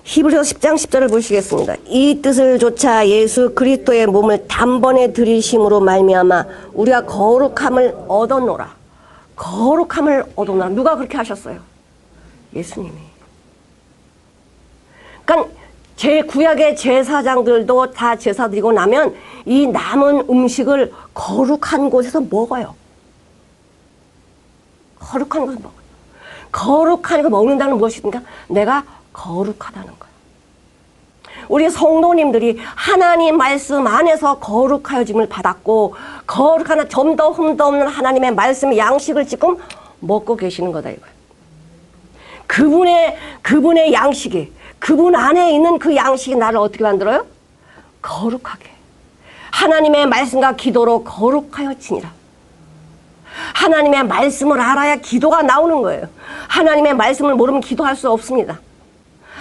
히브리서 10장 10절을 보시겠습니다. 이 뜻을 조차 예수 그리스도의 몸을 단번에 들이심으로 말미암아 우리가 거룩함을 얻었노라. 거룩함을 얻었노라. 누가 그렇게 하셨어요? 예수님이. 그러니까 제 구약의 제사장들도 다 제사 드리고 나면 이 남은 음식을 거룩한 곳에서 먹어요. 거룩한 곳에서 먹어요. 거룩한 거 먹는다는 무엇입니까? 내가 거룩하다는 거예요. 우리 성도님들이 하나님 말씀 안에서 거룩하여짐을 받았고 거룩한 점도 흠도 없는 하나님의 말씀의 양식을 지금 먹고 계시는 거다 이거예요. 그분의 양식이 그분 안에 있는 그 양식이 나를 어떻게 만들어요? 거룩하게. 하나님의 말씀과 기도로 거룩하여지니라. 하나님의 말씀을 알아야 기도가 나오는 거예요. 하나님의 말씀을 모르면 기도할 수 없습니다.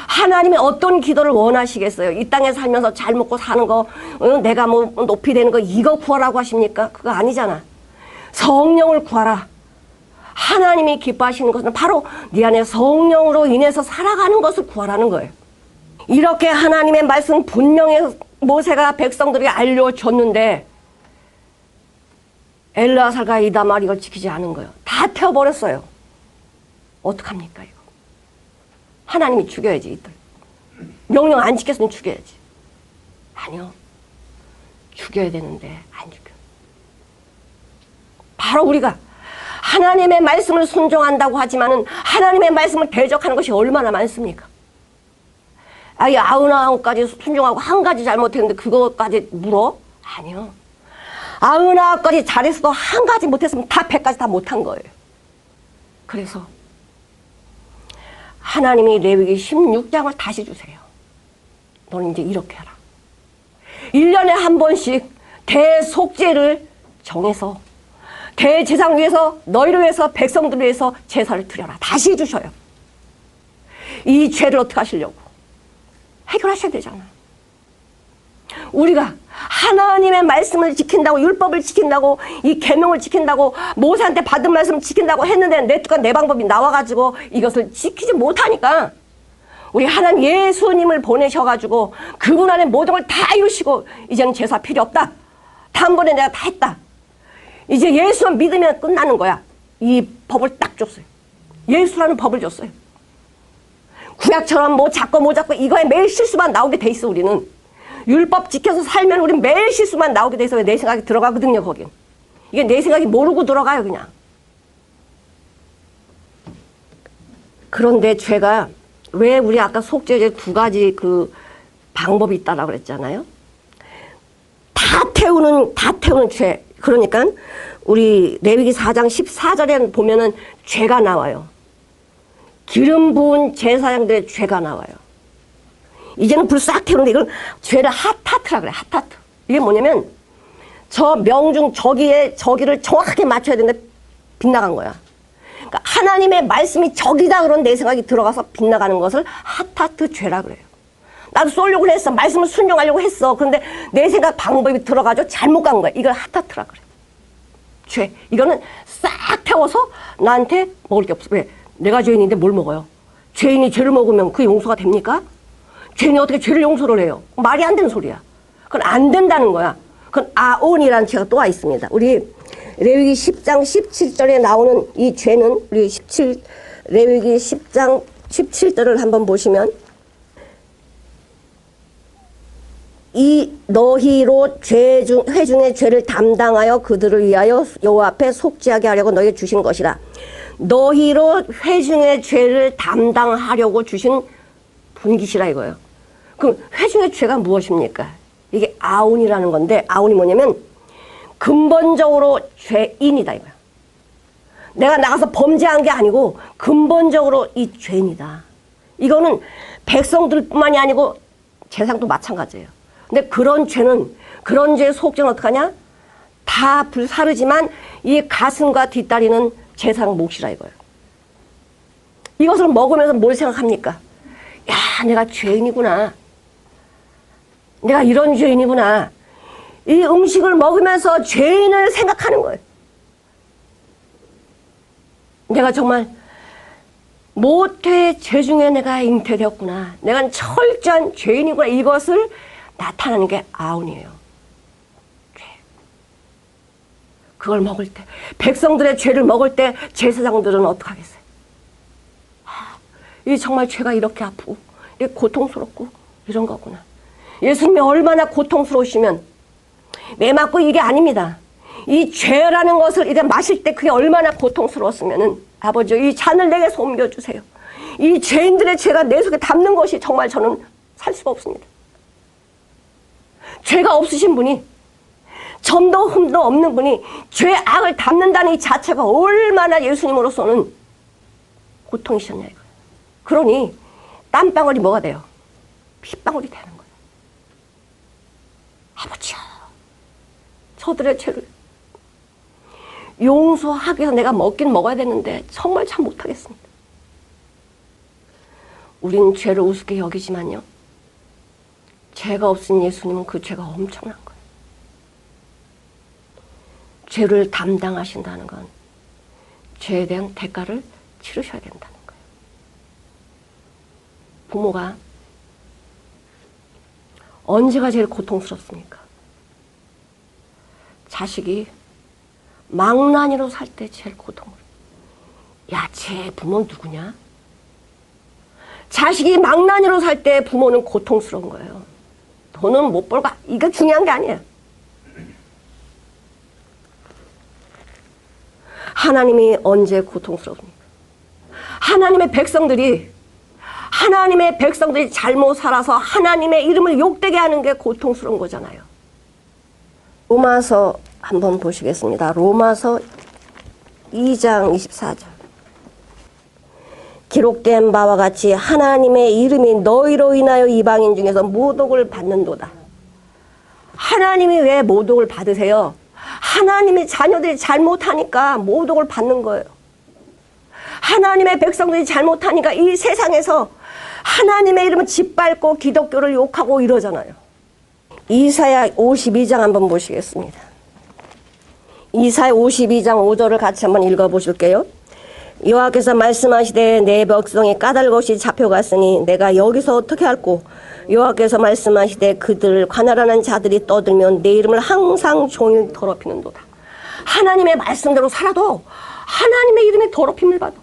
하나님이 어떤 기도를 원하시겠어요? 이 땅에 살면서 잘 먹고 사는 거, 내가 뭐 높이 되는 거 이거 구하라고 하십니까? 그거 아니잖아. 성령을 구하라. 하나님이 기뻐하시는 것은 바로 네 안에 성령으로 인해서 살아가는 것을 구하라는 거예요. 이렇게 하나님의 말씀 분명히 모세가 백성들에게 알려줬는데 엘르아살과 이다말이 이걸 지키지 않은 거예요. 다 태워버렸어요. 어떡합니까 이거? 하나님이 죽여야지 이들. 명령 안 지켰으면 죽여야지. 아니요. 죽여야 되는데 안 죽여. 바로 우리가 하나님의 말씀을 순종한다고 하지만은 하나님의 말씀을 대적하는 것이 얼마나 많습니까? 아예 99가지 순종하고 한 가지 잘못했는데 그거까지 물어? 아니요. 99가지 잘했어도 한 가지 못했으면 다 100가지 다 못한 거예요. 그래서 하나님이 레위기 16장을 다시 주세요. 너는 이제 이렇게 하라. 1년에 한 번씩 대속죄를 정해서 대제사장 위해서 너희를 위해서 백성들을 위해서 제사를 드려라. 다시 해주셔요. 이 죄를 어떻게 하시려고? 해결하셔야 되잖아. 우리가 하나님의 말씀을 지킨다고, 율법을 지킨다고, 이 계명을 지킨다고, 모세한테 받은 말씀을 지킨다고 했는데 내 방법이 나와가지고 이것을 지키지 못하니까 우리 하나님 예수님을 보내셔가지고 그분 안에 모든 걸 다 이루시고 이제는 제사 필요 없다. 다음번에 내가 다 했다. 이제 예수만 믿으면 끝나는 거야. 이 법을 딱 줬어요. 예수라는 법을 줬어요. 구약처럼 뭐 잡고 뭐 잡고 이거에 매일 실수만 나오게 돼 있어. 우리는 율법 지켜서 살면 우리 매일 실수만 나오게 돼 있어. 내 생각이 들어가거든요. 거긴 이게 내 생각이 모르고 들어가요. 그냥. 그런데 죄가 왜 우리 아까 속죄제 2가지 그 방법이 있다라고 그랬잖아요. 다 태우는 죄. 그러니까 우리 레위기 4장 14절에 보면은 죄가 나와요. 기름 부은 제사장들의 죄가 나와요. 이제는 불 싹 태우는데 이걸 죄를 핫하트라 그래. 핫하트. 이게 뭐냐면 저 명중 저기를 정확하게 맞춰야 되는데 빗나간 거야. 그러니까 하나님의 말씀이 저기다 그런 내 생각이 들어가서 빗나가는 것을 핫하트 죄라 그래요. 나도 쏠려고 했어. 말씀을 순종하려고 했어. 그런데 내 생각 방법이 들어가지고 잘못 간 거야. 이걸 핫하트라 그래. 죄. 이거는 싹 태워서 나한테 먹을 게 없어. 왜? 내가 죄인인데 뭘 먹어요? 죄인이 죄를 먹으면 그게 용서가 됩니까? 죄인이 어떻게 죄를 용서를 해요? 말이 안 되는 소리야. 그건 안 된다는 거야. 그건 아온이라는 죄가 또 와 있습니다. 우리 레위기 10장 17절에 나오는 이 죄는 우리 레위기 10장 17절을 한번 보시면 이 너희로 회중의 죄를 담당하여 그들을 위하여 여호와 앞에 속죄하게 하려고 너희에게 주신 것이라. 너희로 회중의 죄를 담당하려고 주신 분깃이라 이거예요. 그럼 회중의 죄가 무엇입니까? 이게 아온이라는 건데 아온이 뭐냐면 근본적으로 죄인이다 이거야. 내가 나가서 범죄한 게 아니고 근본적으로 이 죄인이다. 이거는 백성들뿐만이 아니고 제사장도 마찬가지예요. 근데 그런 죄의 속죄는 어떡하냐? 다 불사르지만 이 가슴과 뒷다리는 제사장 몫이라 이거예요. 이것을 먹으면서 뭘 생각합니까? 야, 내가 죄인이구나. 내가 이런 죄인이구나. 이 음식을 먹으면서 죄인을 생각하는 거예요. 내가 정말 모태의 죄 중에 내가 잉태되었구나. 내가 철저한 죄인이구나. 이것을 나타나는 게 아온이에요. 죄. 그걸 먹을 때, 백성들의 죄를 먹을 때 제사장들은 어떡하겠어요? 이 정말 죄가 이렇게 아프고, 이렇게 고통스럽고, 이런 거구나. 예수님이 얼마나 고통스러우시면, 매 맞고 이게 아닙니다. 이 죄라는 것을 이제 마실 때 그게 얼마나 고통스러웠으면은, 아버지, 이 잔을 내게서 옮겨주세요. 이 죄인들의 죄가 내 속에 담는 것이 정말 저는 살 수가 없습니다. 죄가 없으신 분이, 점도 흠도 없는 분이 죄 악을 담는다는 이 자체가 얼마나 예수님으로서는 고통이셨냐 이거예요. 그러니 땀방울이 뭐가 돼요? 핏방울이 되는 거예요. 아버지야, 저들의 죄를 용서하기 위해서 내가 먹긴 먹어야 되는데 정말 참 못하겠습니다. 우리는 죄를 우습게 여기지만요, 죄가 없은 예수님은 그 죄가 엄청난 거예요. 죄를 담당하신다는 건 죄에 대한 대가를 치르셔야 된다는 거예요. 부모가 언제가 제일 고통스럽습니까? 자식이 망나니로 살 때 제일 고통을. 야, 쟤 부모 누구냐? 자식이 망나니로 살 때 부모는 고통스러운 거예요. 돈은 못 벌고 이게 중요한 게 아니에요. 하나님이 언제 고통스럽습니까? 하나님의 백성들이 하나님의 백성들이 잘못 살아서 하나님의 이름을 욕되게 하는 게 고통스러운 거잖아요. 로마서 한번 보시겠습니다. 로마서 2장 24절. 기록된 바와 같이 하나님의 이름이 너희로 인하여 이방인 중에서 모독을 받는도다. 하나님이 왜 모독을 받으세요? 하나님의 자녀들이 잘못하니까 모독을 받는 거예요. 하나님의 백성들이 잘못하니까 이 세상에서 하나님의 이름을 짓밟고 기독교를 욕하고 이러잖아요. 이사야 52장 한번 보시겠습니다. 이사야 52장 5절을 같이 한번 읽어보실게요. 여호와께서 말씀하시되 내 백성이 까닭없이 잡혀갔으니 내가 여기서 어떻게 할꼬. 여호와께서 말씀하시되 그들 관할하는 자들이 떠들면 내 이름을 항상 종일 더럽히는도다. 하나님의 말씀대로 살아도 하나님의 이름에 더럽힘을 받아.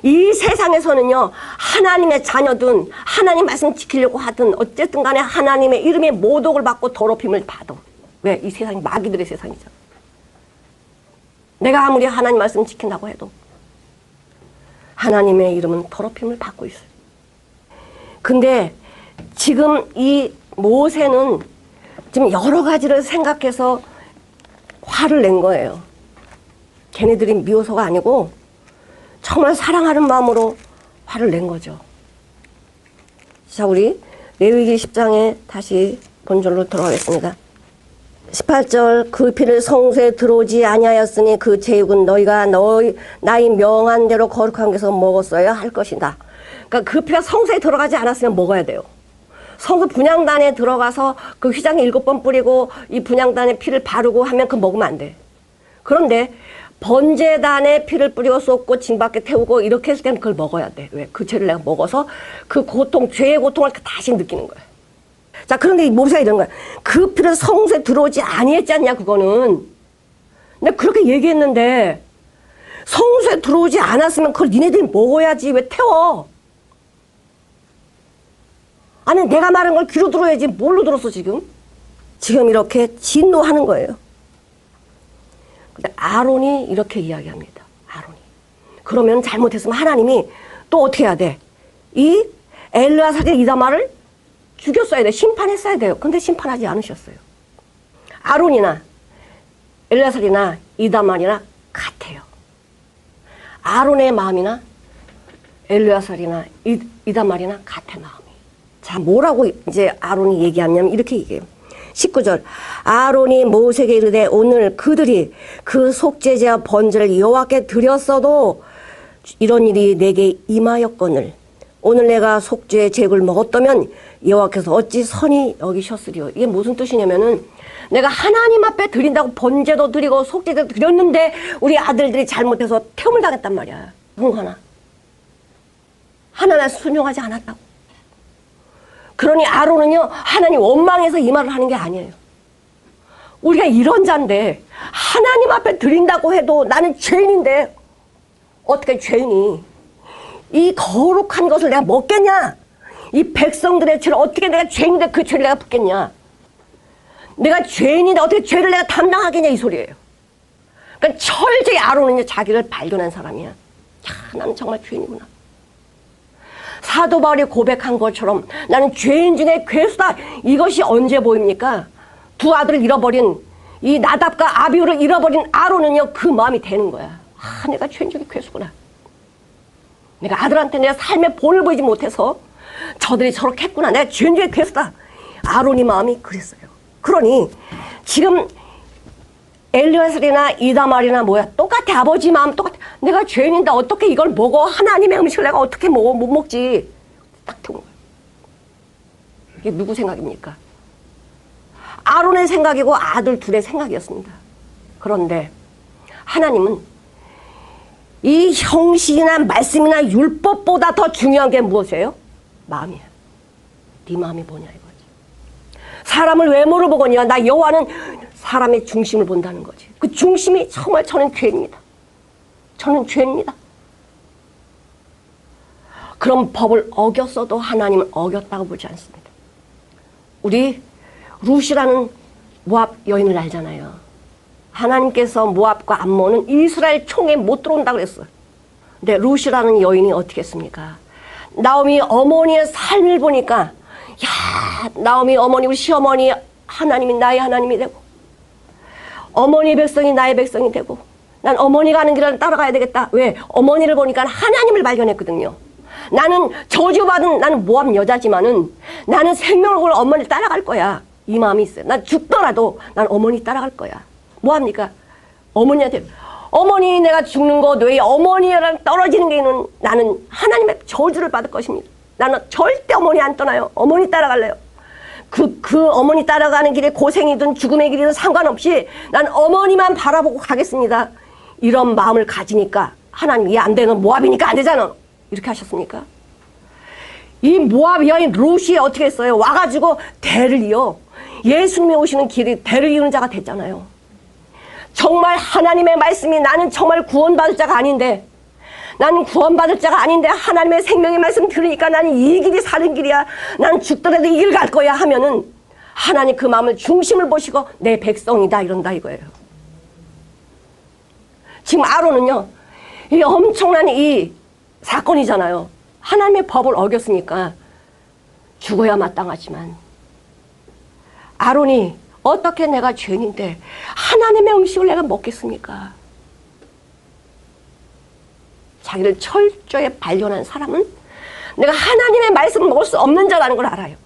이 세상에서는요, 하나님의 자녀든 하나님 말씀 지키려고 하든 어쨌든 간에 하나님의 이름에 모독을 받고 더럽힘을 받아. 왜? 이 세상이 마귀들의 세상이잖아. 내가 아무리 하나님 말씀 지킨다고 해도 하나님의 이름은 더럽힘을 받고 있어요. 근데 지금 이 모세는 지금 여러 가지를 생각해서 화를 낸 거예요. 걔네들이 미워서가 아니고 정말 사랑하는 마음으로 화를 낸 거죠. 자, 우리 레위기 10장에 다시 본절로 들어가겠습니다. 18절. 그 피를 성소에 들어오지 아니하였으니 그 제육은 너희가 나의 명한 대로 거룩한 데서 먹었어야 할 것이다. 그러니까 그 피가 성소에 들어가지 않았으면 먹어야 돼요. 성소 분향단에 들어가서 그 휘장에 7번 뿌리고 이 분향단에 피를 바르고 하면 그거 먹으면 안 돼. 그런데 번제단에 피를 뿌리고 쏟고 징밖에 태우고 이렇게 했을 때는 그걸 먹어야 돼. 왜? 그 죄를 내가 먹어서 그 고통, 죄의 고통을 다시 느끼는 거야. 자, 그런데 이 모세가 이런 거야. 그 피를 성소에 들어오지 아니했지 않냐, 그거는. 내가 그렇게 얘기했는데 성소에 들어오지 않았으면 그걸 니네들이 먹어야지. 왜 태워? 아니, 내가 말한 걸 귀로 들어야지. 뭘로 들었어, 지금? 지금 이렇게 진노하는 거예요. 근데 아론이 이렇게 이야기합니다. 아론이. 그러면 잘못했으면 하나님이 또 어떻게 해야 돼? 이 엘르아살의 이다말을 죽였어야 돼. 심판했어야 돼요. 근데 심판하지 않으셨어요. 아론이나 엘르아살이나 이다말이나 같아요. 아론의 마음이나 엘르아살이나 이다말이나 같아, 마음이. 자, 뭐라고 이제 아론이 얘기하냐면 이렇게 얘기해요. 19절. 아론이 모세에게 이르되 오늘 그들이 그 속죄제와 번제를 여호와께 드렸어도 이런 일이 내게 임하였거늘 오늘 내가 속죄의 제육을 먹었다면 여호와께서 어찌 선히 여기셨으리요. 이게 무슨 뜻이냐면은 내가 하나님 앞에 드린다고 번제도 드리고 속죄도 드렸는데 우리 아들들이 잘못해서 태움을 당했단 말이야. 누구나 하나님 순종하지 않았다고. 그러니 아론은요, 하나님 원망해서 이 말을 하는 게 아니에요. 우리가 이런 자인데 하나님 앞에 드린다고 해도 나는 죄인인데 어떻게 죄인이 이 거룩한 것을 내가 먹겠냐? 이 백성들의 죄를 어떻게 내가 죄인인데 그 죄를 내가 붓겠냐? 내가 죄인인데 어떻게 죄를 내가 담당하겠냐, 이 소리예요. 그러니까 철저히 아론은 자기를 발견한 사람이야. 야, 나는 정말 죄인이구나. 사도 바울이 고백한 것처럼 나는 죄인 중에 괴수다. 이것이 언제 보입니까? 두 아들을 잃어버린 이 나답과 아비후를 잃어버린 아론은요, 그 마음이 되는 거야. 아, 내가 죄인 중에 괴수구나. 내가 아들한테 내가 삶의 본을 보이지 못해서 저들이 저렇게 했구나. 내가 죄인 중에 괴수다. 아론이 마음이 그랬어요. 그러니 지금 엘리아살이나 이다말이나 뭐야 똑같아. 아버지 마음 똑같아. 내가 죄인인데 어떻게 이걸 먹어? 하나님의 음식을 내가 어떻게 먹어? 못 먹지. 딱 들은 거예요. 이게 누구 생각입니까? 아론의 생각이고 아들 둘의 생각이었습니다. 그런데 하나님은 이 형식이나 말씀이나 율법보다 더 중요한 게 무엇이에요? 마음이야. 네 마음이 뭐냐 이거지. 사람을 외모를 보거니와 나 여호와는 사람의 중심을 본다는 거지. 그 중심이 정말 저는 죄입니다. 저는 죄입니다. 그런 법을 어겼어도 하나님은 어겼다고 보지 않습니다. 우리 룻이라는 모압 여인을 알잖아요. 하나님께서 모압과 암몬은 이스라엘 총에 못 들어온다고 그랬어요. 근데 룻이라는 여인이 어떻게 했습니까? 나오미 어머니의 삶을 보니까 야, 나오미 어머니, 우리 시어머니 하나님이 나의 하나님이 되고 어머니의 백성이 나의 백성이 되고 난 어머니가 하는 길을 따라가야 되겠다. 왜? 어머니를 보니까 하나님을 발견했거든요. 나는 저주받은, 나는 모압 여자지만은 나는 생명을 걸고 어머니를 따라갈 거야. 이 마음이 있어요. 난 죽더라도 난 어머니 따라갈 거야. 뭐 합니까? 어머니한테 어머니 내가 죽는 것 외에 어머니랑 떨어지는 게 있는 나는 하나님의 저주를 받을 것입니다. 나는 절대 어머니 안 떠나요. 어머니 따라갈래요. 그 어머니 따라가는 길에 고생이든 죽음의 길이든 상관없이 난 어머니만 바라보고 가겠습니다. 이런 마음을 가지니까 하나님 이해 안 되는 모압이니까 안 되잖아. 이렇게 하셨습니까? 이 모압 여인 롯이 어떻게 했어요? 와가지고 대를 이어 예수님이 오시는 길이 대를 이루는 자가 됐잖아요. 정말 하나님의 말씀이 나는 정말 구원받을 자가 아닌데 나는 구원받을 자가 아닌데 하나님의 생명의 말씀 들으니까 나는 이 길이 사는 길이야. 나는 죽더라도 이 길 갈 거야 하면은 하나님 그 마음을 중심을 보시고 내 백성이다 이런다 이거예요. 지금 아론은요. 이 엄청난 이 사건이잖아요. 하나님의 법을 어겼으니까 죽어야 마땅하지만 아론이 어떻게 내가 죄인인데 하나님의 음식을 내가 먹겠습니까? 자기를 철저히 발견한 사람은 내가 하나님의 말씀을 먹을 수 없는 자라는 걸 알아요.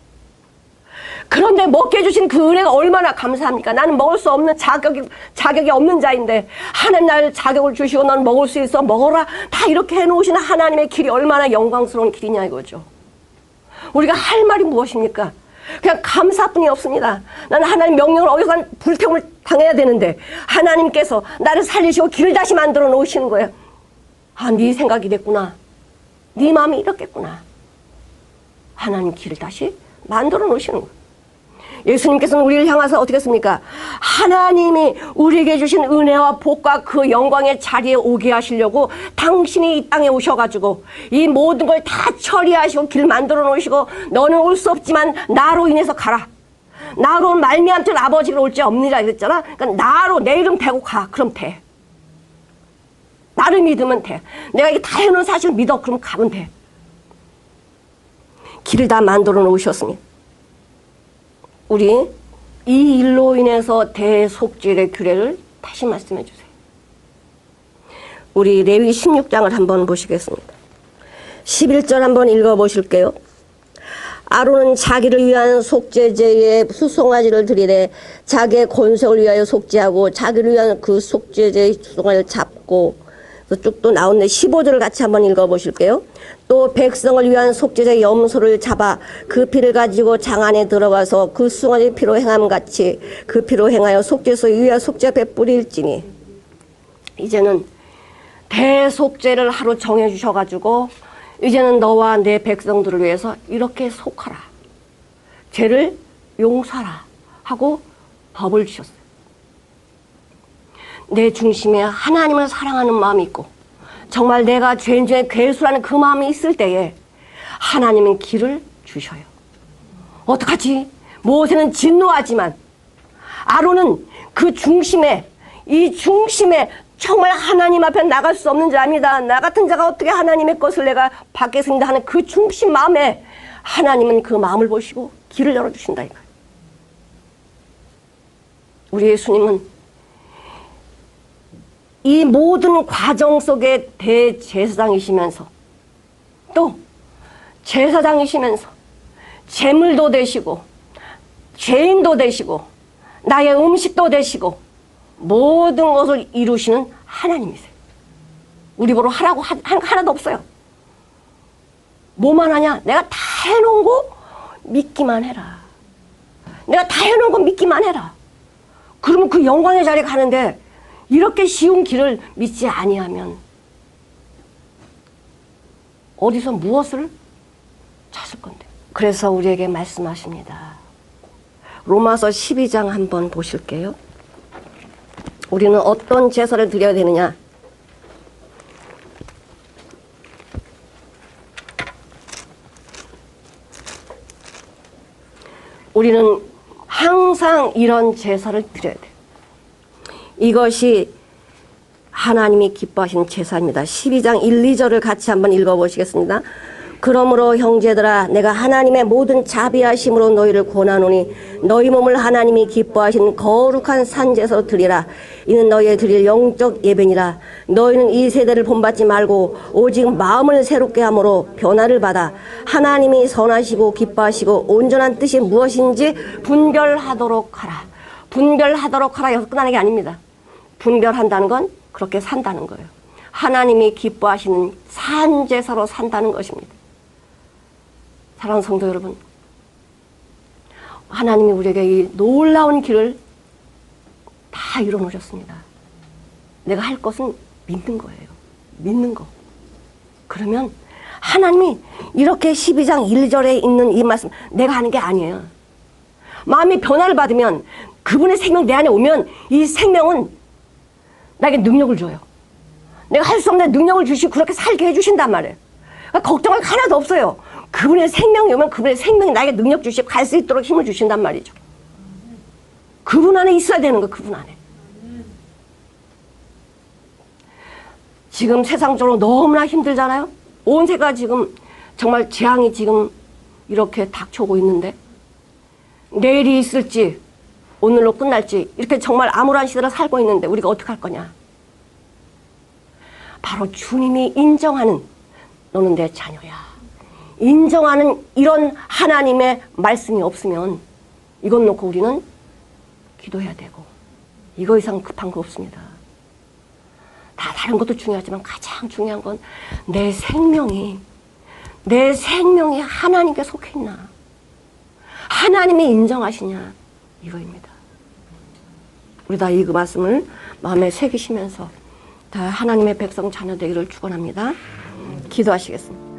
그런데 먹게 해주신 그 은혜가 얼마나 감사합니까? 나는 먹을 수 없는 자격이 없는 자인데 하나님 나를 자격을 주시고 넌 먹을 수 있어 먹어라 다 이렇게 해놓으신 하나님의 길이 얼마나 영광스러운 길이냐 이거죠. 우리가 할 말이 무엇입니까? 그냥 감사뿐이 없습니다. 나는 하나님 명령을 어겨서 불태움을 당해야 되는데 하나님께서 나를 살리시고 길을 다시 만들어 놓으시는 거예요. 아, 네 생각이 됐구나. 네 마음이 이렇겠구나. 하나님 길을 다시 만들어 놓으시는 거예요. 예수님께서는 우리를 향해서 어떻게 했습니까? 하나님이 우리에게 주신 은혜와 복과 그 영광의 자리에 오게 하시려고 당신이 이 땅에 오셔가지고 이 모든 걸 다 처리하시고 길 만들어 놓으시고 너는 올 수 없지만 나로 인해서 가라. 나로 말미암듯 아버지를 올지 없느니라 그랬잖아. 그러니까 나로 내 이름 대고 가. 그럼 돼. 나를 믿으면 돼. 내가 이게 다 해놓은 사실을 믿어. 그럼 가면 돼. 길을 다 만들어 놓으셨으니 우리 이 일로 인해서 대속죄의 규례를 다시 말씀해 주세요. 우리 레위 16장을 한번 보시겠습니다. 11절 한번 읽어 보실게요. 아론은 자기를 위한 속죄제에 수송아지를 드리되 자기의 권속을 위하여 속죄하고 자기를 위한 그 속죄제의 수송아지를 잡고 쭉 또 나오는데 15절을 같이 한번 읽어 보실게요. 또 백성을 위한 속죄제의 염소를 잡아 그 피를 가지고 장 안에 들어가서 그 수송아지 피로 행함같이 그 피로 행하여 속죄소에 위하여 속죄 베뿌릴지니. 이제는 대속죄를 하루 정해 주셔가지고 이제는 너와 내 백성들을 위해서 이렇게 속하라. 죄를 용서하라 하고 법을 주셨어요. 내 중심에 하나님을 사랑하는 마음이 있고 정말 내가 죄인 중에 괴수라는 그 마음이 있을 때에 하나님은 길을 주셔요. 어떡하지? 모세는 진노하지만 아론은 그 중심에 이 중심에 정말 하나님 앞에 나갈 수 없는 자입니다. 나 같은 자가 어떻게 하나님의 것을 내가 받겠습니다 하는 그 중심 마음에 하나님은 그 마음을 보시고 길을 열어주신다 이거예요. 우리 예수님은 이 모든 과정 속에 대제사장이시면서 또 제사장이시면서 제물도 되시고 죄인도 되시고 나의 음식도 되시고 모든 것을 이루시는 하나님이세요. 우리 보러 하라고 하나도 없어요. 뭐만 하냐? 내가 다 해놓은 거 믿기만 해라. 내가 다 해놓은 거 믿기만 해라. 그러면 그 영광의 자리에 가는데 이렇게 쉬운 길을 믿지 아니하면 어디서 무엇을 찾을 건데. 그래서 우리에게 말씀하십니다. 로마서 12장 한번 보실게요. 우리는 어떤 제사를 드려야 되느냐. 우리는 항상 이런 제사를 드려야 돼요. 이것이 하나님이 기뻐하시는 제사입니다. 12장 1, 2절을 같이 한번 읽어보시겠습니다. 그러므로 형제들아 내가 하나님의 모든 자비하심으로 너희를 권하노니 너희 몸을 하나님이 기뻐하신 거룩한 산제사로 드리라. 이는 너희의 드릴 영적 예배니라. 너희는 이 세대를 본받지 말고 오직 마음을 새롭게 함으로 변화를 받아 하나님이 선하시고 기뻐하시고 온전한 뜻이 무엇인지 분별하도록 하라. 분별하도록 하라. 여기서 끝나는 게 아닙니다. 분별한다는 건 그렇게 산다는 거예요. 하나님이 기뻐하시는 산제사로 산다는 것입니다. 사랑하는 성도 여러분, 하나님이 우리에게 이 놀라운 길을 다 이뤄놓으셨습니다. 내가 할 것은 믿는 거예요. 믿는 거. 그러면 하나님이 이렇게 12장 1절에 있는 이 말씀 내가 하는 게 아니에요. 마음이 변화를 받으면 그분의 생명 내 안에 오면 이 생명은 나에게 능력을 줘요. 내가 할 수 없는 능력을 주시고 그렇게 살게 해주신단 말이에요. 그러니까 걱정할 거 하나도 없어요. 그분의 생명이 오면 그분의 생명이 나에게 능력 주시고 갈 수 있도록 힘을 주신단 말이죠. 그분 안에 있어야 되는 거, 그분 안에. 지금 세상적으로 너무나 힘들잖아요. 온 세가 지금 정말 재앙이 지금 이렇게 닥쳐오고 있는데 내일이 있을지 오늘로 끝날지 이렇게 정말 암울한 시대를 살고 있는데 우리가 어떻게 할 거냐. 바로 주님이 인정하는 너는 내 자녀야. 인정하는 이런 하나님의 말씀이 없으면 이것 놓고 우리는 기도해야 되고 이거 이상 급한 거 없습니다. 다 다른 것도 중요하지만 가장 중요한 건 내 생명이 하나님께 속해 있나, 하나님이 인정하시냐, 이거입니다. 우리 다 이 말씀을 마음에 새기시면서 다 하나님의 백성 자녀 되기를 축원합니다. 기도하시겠습니다.